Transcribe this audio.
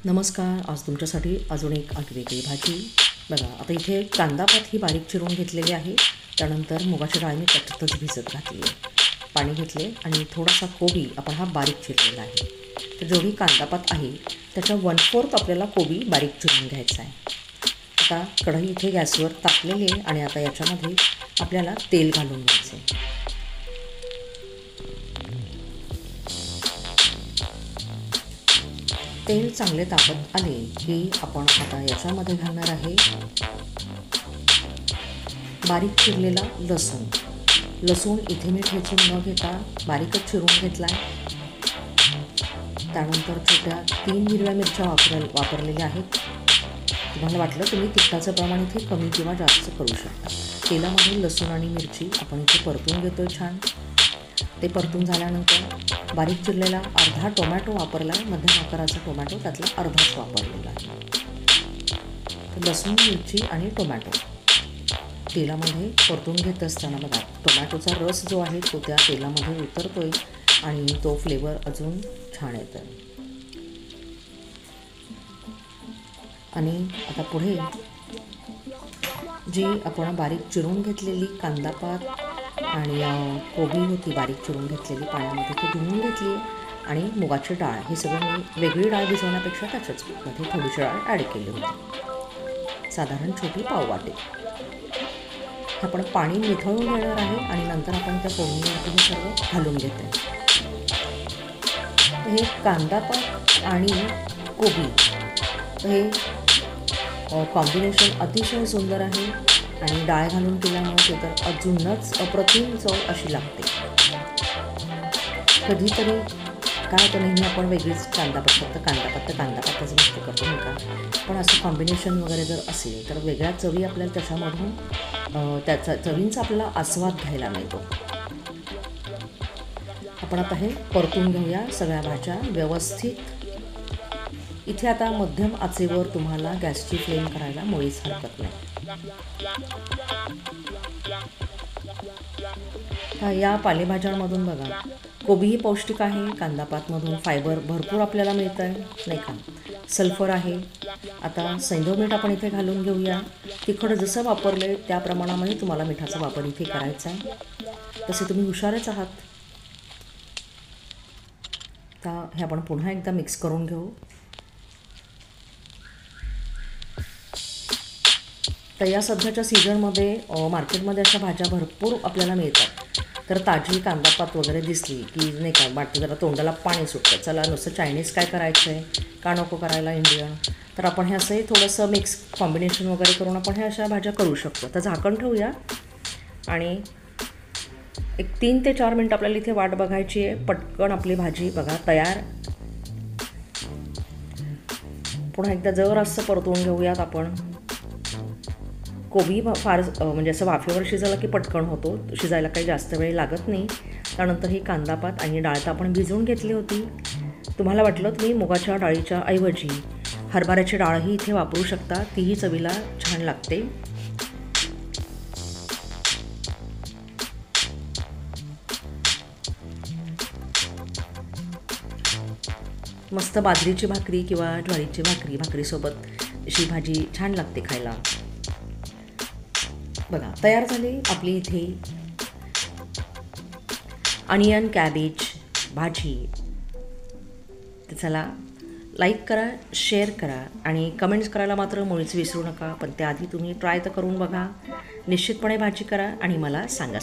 नमस्कार. आज तुमच्यासाठी अजून एक वेगळी भाजी. बघा, आता इथे कांदापात ही बारीक चिरून घेतलेली आहे. त्यानंतर मुगाची डाळ मी त्याच्यातच भिजत घातली आहे. पाणी घेतले आणि थोडासा कोबी आपण हा बारीक चिरलेला आहे. तर जेवढी कांदापात आहे त्याच्या 1/4 आपल्याला कोबी बारीक चिरून घ्यायचा आहे. आता कढई इथे गॅसवर तापलेली आहे आणि आता याच्यामध्ये आपल्याला तेल घालून घ्यायचं आहे. तेल चांगले तापत आले की आपण आता याच्यामध्ये घालणार आहे बारीक चिरलेला लसूण इथे मी ठेचून न घेता बारीकच चिरून घेतला आहे. त्यानंतर छोट्या 3 हिरव्या मिरच्या वापरलेल्या आहेत. तुम्हाला वाटलं तुम्ही तिखटाचं प्रमाण इथे कमी किंवा जास्त करू शकता. तेलामध्ये लसूण आणि मिरची आपण इथे परतून घेतोय छान. ते परतून झाल्यानंतर बारीक चिरलेला अर्धा टोमॅटो वापरला, मध्यम आकाराचा टोमॅटो त्यातला अर्धाच वापरलेला आहे. लसूण, मिरची आणि टोमॅटो तेलामध्ये परतून घेत असताना बघा टोमॅटोचा रस जो आहे तो त्या तेलामध्ये उतरतोय आणि तो फ्लेवर अजून छान येतो. आणि आता पुढे जी आपण बारीक चिरून घेतलेली कांदापात आणि कोबी होती बारीक चिरून घेतलेली पाण्यामध्ये ती धुवून घेतली आणि मुगाची डाळ हे सगळं मी वेगळी डाळ भिजवण्यापेक्षा त्याच्यामध्ये थोडीशी डाळ ॲड केली होती, साधारण छोटी पाववाटी. आपण पाणी निथळून घेणार आहे आणि नंतर आपण त्या फोडणीमध्ये हे सर्व घालून घेते. हे कांदापात आणि कोबी हे कॉम्बिनेशन अतिशय सुंदर आहे आणि डाळ घालून केल्यामुळे ते तर अजूनच अप्रतिम चव अशी लागते. कधीतरी काय होतं, नेहमी आपण वेगळीच कांदापातच मस्त करतो नाही का. पण असं कॉम्बिनेशन वगैरे जर असेल तर वेगळ्या चवी आपल्याला त्याच्यामधून त्याचा चवींचा आपल्याला आस्वाद घ्यायला मिळतो. आपण आता हे परतून घेऊया सगळ्या भाज्या व्यवस्थित. इथे आता मध्यम आचेवर तुम्हाला गॅसची फ्लेम करायला मुळीच हरकत नाही. या पालेभाज्यांमधून बघा कोबीही पौष्टिक आहे, कांदापातमधून फायबर भरपूर आपल्याला मिळतं आहे नाही का. सल्फर आहे. आता सैंधव मीठ आपण इथे घालून घेऊया. तिखट जसं वापरले त्या प्रमाणामध्ये तुम्हाला मिठाचा वापर इथे करायचा आहे. तसे तुम्ही हुशारच आहात. आता हे आपण पुन्हा एकदा मिक्स करून घेऊ. तर या सध्याच्या सीझनमध्ये मार्केटमध्ये अशा भाज्या भरपूर आपल्याला मिळतात. तर ताजी कांदापात वगैरे दिसली की नाही का वाटतं जरा तोंडाला पाणी सुटतं, चला नुसतं चायनीज काय करायचं आहे, का नको करायला इंडियन. तर आपण हे असंही थोडंसं मिक्स कॉम्बिनेशन वगैरे करून आपण हे अशा भाज्या करू शकतो. तर झाकण ठेवूया आणि एक 3 ते 4 मिनटं आपल्याला इथे वाट बघायची आहे. पटकन आपली भाजी बघा तयार. पुन्हा एकदा जर असं परतवून घेऊयात आपण. कोबी फार म्हणजे असं वाफेवर शिजवलं की पटकन होतो, शिजायला काही जास्त वेळ लागत नाही. त्यानंतर ही कांदापात आणि डाळ तर आपण भिजवून घेतली होती. तुम्हाला वाटलं तुम्ही मुगाच्या डाळीच्या ऐवजी हरभऱ्याची डाळही इथे वापरू शकता, तीही चवीला छान लागते. मस्त बाजरीची भाकरी किंवा ज्वारीची भाकरीसोबत अशी भाजी छान लागते खायला. बघा तयार झाली आपली इथे अनियन कॅबेज भाजी. तर चला लाईक करा, शेअर करा आणि कमेंट्स करायला मात्र मुळीच विसरू नका. पण त्याआधी तुम्ही ट्राय तर करून बघा. निश्चितपणे भाजी करा आणि मला सांगा.